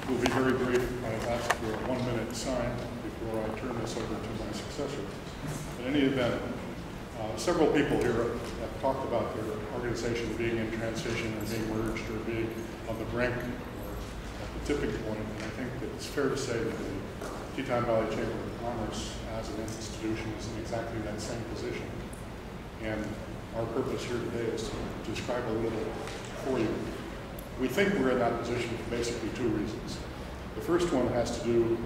will be very brief. I have asked for a 1-minute sign before I turn this over to my successor. In any event, several people here have talked about their organization being in transition or being merged or being on the brink or at the tipping point. And I think that it's fair to say that the Teton Valley Chamber of Commerce as an institution is in exactly that same position. And our purpose here today is to describe a little for you. We think we're in that position for basically 2 reasons. The first one has to do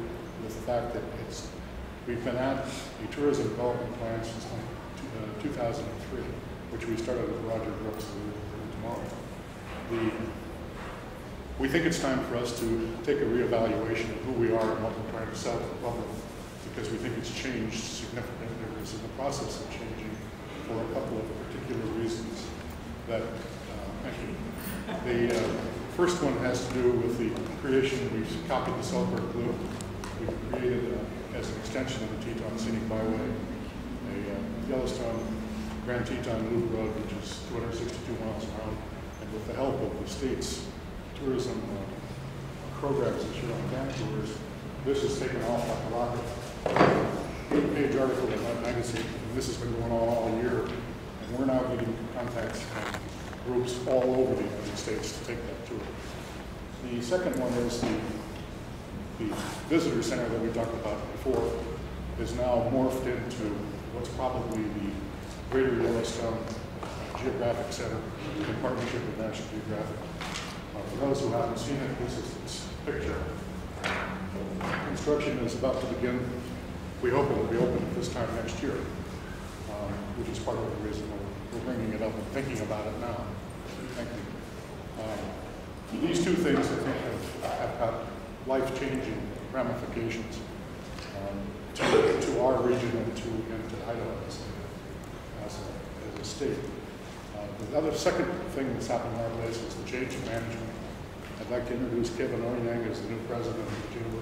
with the fact that we've been at a tourism development plan since 2003, which we started with Roger Brooks tomorrow. We think it's time for us to take a reevaluation of who we are and what we're trying to sell to the public, because we think it's changed significantly. It's in the process of changing for a couple of particular reasons. Thank you. The first one has to do with the creation. We've copied the Selkirk Loop. We've created, as an extension of the Teton Scenic Byway, a Yellowstone Grand Teton Loop Road, which is 262 miles around. And with the help of the state's tourism programs this year on van tours, this has taken off like a rocket. 8-page article in that magazine, and this has been going on all year. And we're now getting contacts from groups all over the United States to take that tour. The second one is the visitor center that we talked about before is now morphed into what's probably the Greater Yellowstone Geographic Center in partnership with National Geographic. For those who haven't seen it, this is its picture. Construction is about to begin. We hope it will be open this time next year, which is part of the reason we're bringing it up and thinking about it now. Thank you. These 2 things, I think, have got life-changing ramifications to our region and to Idaho as a state. The second thing that's happened in our place is the change in management. I'd like to introduce Kevin Oyenang as the new president of the chamber.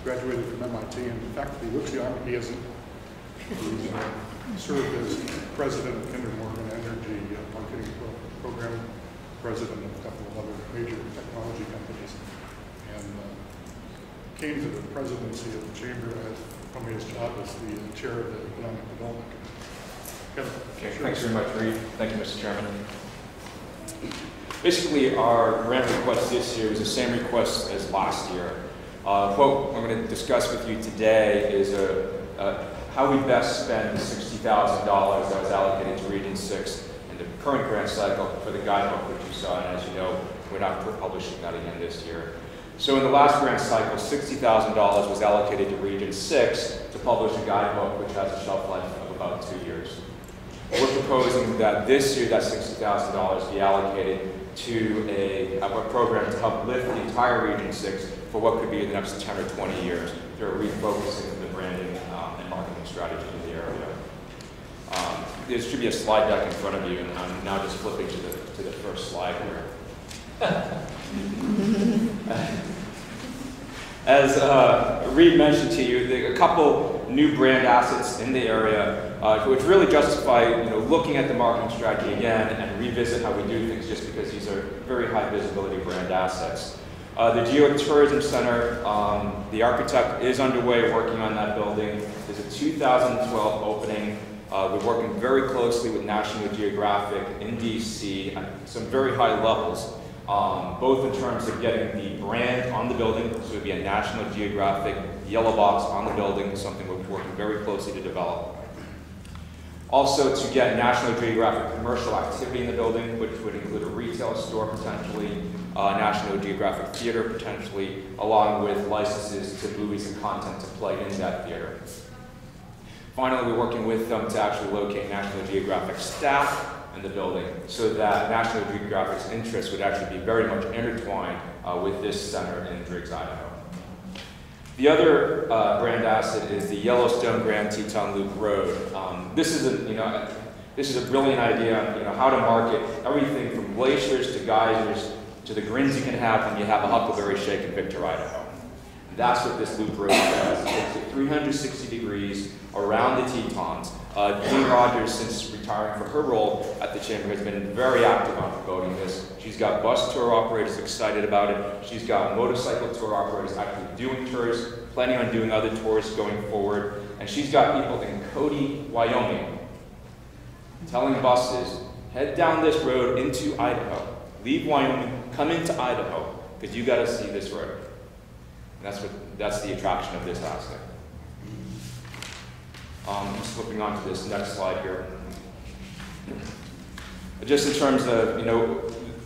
Graduated from MIT, and in fact, he looks young. He isn't. He's served as president of Kinder Morgan Energy marketing program, president of a couple of other major technology companies, and came to the presidency of the chamber from his job as the chair of the economic development committee. Kevin, okay, thanks very much, Reed. Thank you, Mr. Chairman. Basically, our grant request this year was the same request as last year. What I'm going to discuss with you today is how we best spend the $60,000 that was allocated to Region 6 in the current grant cycle for the guidebook, which you saw, and as you know, we're not publishing that again this year. So in the last grant cycle, $60,000 was allocated to Region 6 to publish a guidebook, which has a shelf life of about 2 years. We're proposing that this year that $60,000 be allocated to a program to help lift the entire Region 6 for what could be the next 10 or 20 years through a refocusing of the branding and marketing strategy in the area. There should be a slide deck in front of you, and I'm now just flipping to the first slide here. As Reed mentioned to you, there are a couple new brand assets in the area which really justify looking at the marketing strategy again and revisit how we do things, just because these are very high visibility brand assets. The Geotourism Center, the architect is underway working on that building. There's a 2012 opening. We're working very closely with National Geographic in DC at some very high levels, both in terms of getting the brand on the building, so it would be a National Geographic yellow box on the building, something we're working very closely to develop. Also to get National Geographic commercial activity in the building, which would include a retail store potentially, National Geographic theater potentially, along with licenses to movies and content to play in that theater. Finally, we're working with them to actually locate National Geographic staff in the building so that National Geographic's interests would actually be very much intertwined with this center in Driggs, Idaho. The other brand asset is the Yellowstone Grand Teton Loop Road. This is a brilliant idea on how to market everything from glaciers to geysers to the grins you can have when you have a Huckleberry Shake in Victor, Idaho. That's what this loop road does. It takes it 360 degrees around the Tetons. Dean Rogers, since retiring from her role at the Chamber, has been very active on promoting this. She's got bus tour operators excited about it. She's got motorcycle tour operators actually doing tours, planning on doing other tours going forward. And she's got people in Cody, Wyoming, telling buses, head down this road into Idaho. Leave Wyoming, come into Idaho, because you got to see this road. And that's the attraction of this asset. Just flipping on to this next slide here. Just in terms of,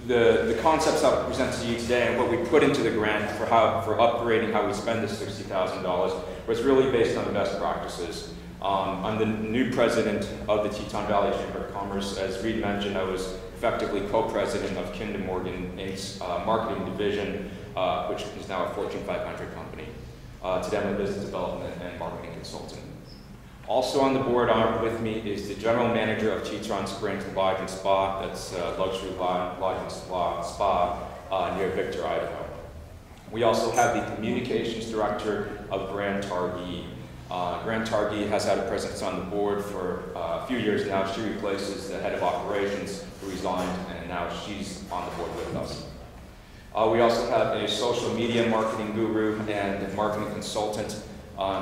the concepts that I present to you today and what we put into the grant for upgrading how we spend this $60,000 was really based on the best practices. I'm the new president of the Teton Valley Chamber of Commerce. As Reed mentioned, I was effectively co-president of Kinder Morgan Inc.'s marketing division, which is now a Fortune 500 company. Today I'm a business development and marketing consultant. Also on the board with me is the general manager of Teton Springs Lodge and Spa. That's luxury lodge and spa near Victor, Idaho. We also have the communications director of Grand Targhee. Grand Targhee has had a presence on the board for a few years now. She replaces the head of operations who resigned, and now she's on the board with us. We also have a social media marketing guru and marketing consultant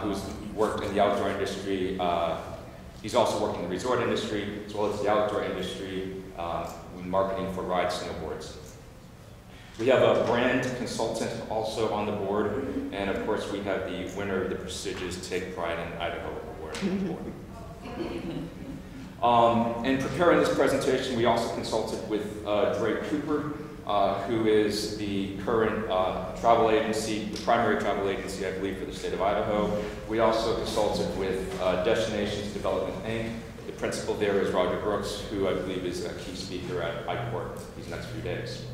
who's worked in the outdoor industry. He's also worked in the resort industry as well as the outdoor industry, marketing for ride snowboards. We have a brand consultant also on the board, and of course we have the winner of the prestigious Take Pride in Idaho award on the board. In preparing this presentation, we also consulted with Drake Cooper, who is the current travel agency, the primary travel agency, I believe, for the state of Idaho. We also consulted with Destinations Development, Inc. The principal there is Roger Brooks, who I believe is a key speaker at ICORT these next few days.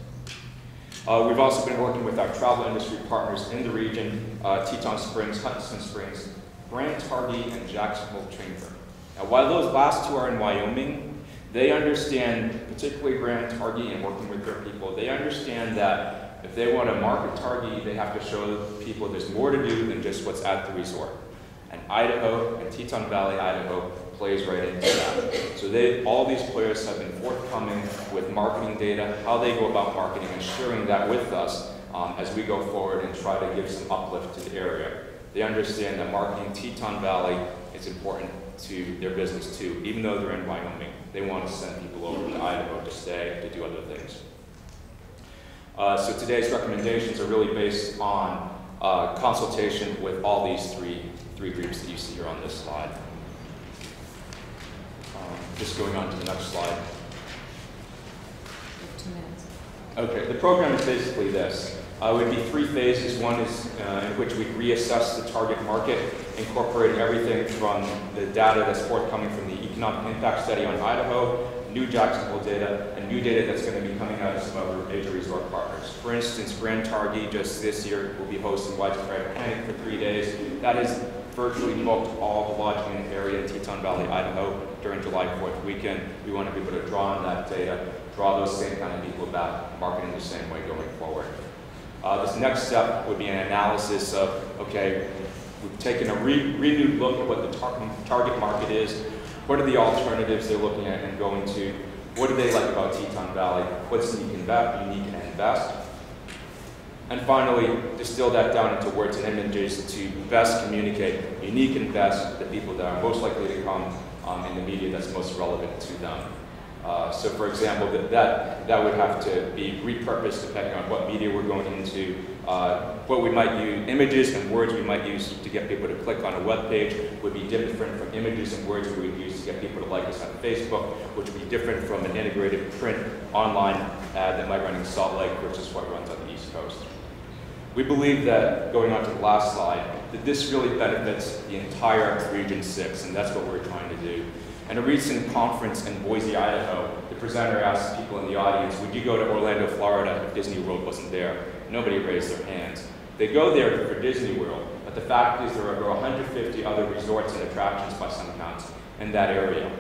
We've also been working with our travel industry partners in the region, Teton Springs, Huntington Springs, Grand Targhee, and Jacksonville Chamber. Now, while those last two are in Wyoming, they understand, particularly Grand Targhee and working with their people, they understand that if they want to market Targhee, they have to show people there's more to do than just what's at the resort. And Idaho, and Teton Valley, Idaho, plays right into that. So all these players have been forthcoming with marketing data, how they go about marketing, and sharing that with us as we go forward and try to give some uplift to the area. They understand that marketing Teton Valley is important to their business too. Even though they're in Wyoming, they want to send people over to Idaho to stay, to do other things. So today's recommendations are really based on consultation with all these three groups that you see here on this slide. Just going on to the next slide. 2 minutes. Okay, the program is basically this. It would be 3 phases. One is in which we reassess the target market, incorporating everything from the data that's forthcoming from the economic impact study on Idaho, new Jacksonville data, and new data that's going to be coming out of some other major resort partners. For instance, Grand Targhee just this year will be hosting widespread panic for 3 days. That is virtually booked all the lodging in the area in Teton Valley, Idaho during July 4th weekend. We want to be able to draw on that data, draw those same kind of people back, marketing the same way going forward. This next step would be an analysis of, okay, we've taken a renewed look at what the target market is, what are the alternatives they're looking at and going to, what do they like about Teton Valley, what's unique and best, and finally distill that down into words and images to best communicate unique and best to the people that are most likely to come in the media that's most relevant to them. So for example, that would have to be repurposed depending on what media we're going into, what we might use, images and words we might use to get people to click on a web page would be different from images and words we would use to get people to like us on Facebook, which would be different from an integrated print online ad that might run in Salt Lake versus what runs on the East Coast. We believe that, going on to the last slide, that this really benefits the entire Region 6, and that's what we're trying to do. At a recent conference in Boise, Idaho, the presenter asked people in the audience, would you go to Orlando, Florida if Disney World wasn't there? Nobody raised their hands. They go there for Disney World, but the fact is there are over 150 other resorts and attractions by some counts in that area.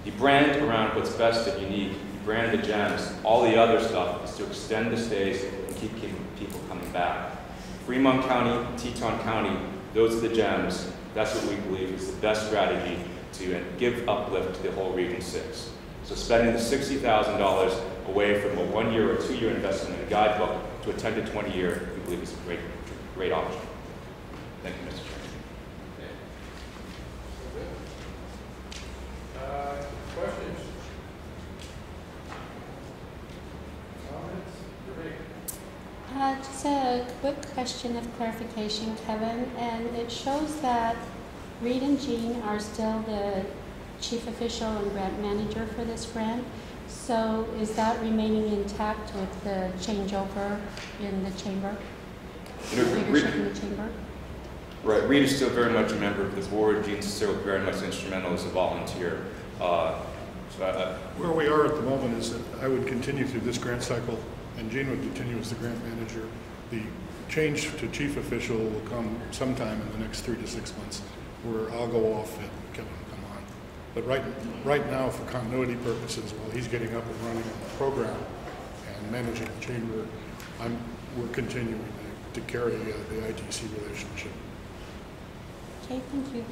You brand around what's best and unique, you brand the gems, all the other stuff is to extend the stays and keep people coming back. Fremont County, Teton County, those are the gems. That's what we believe is the best strategy to give uplift to the whole Region 6. So spending the $60,000 away from a 1-year or 2-year investment in a guidebook to a 10 to 20 year, we believe is a great option. Thank you, Mr. Chairman. Questions? Comments? Renee? Just a quick question of clarification, Kevin, and it shows that Reed and Jean are still the chief official and grant manager for this grant. So is that remaining intact with the changeover in the chamber? Leadership in the chamber? Right, Reed is still very much a member of the board. Jean's still very much instrumental as a volunteer. Where we are at the moment is that I would continue through this grant cycle, and Jean would continue as the grant manager. The change to chief official will come sometime in the next 3 to 6 months, where I'll go off and Kevin will come on. But right now, for continuity purposes, while he's getting up and running on the program and managing the chamber, we're continuing to carry the ITC relationship. Okay, thank you.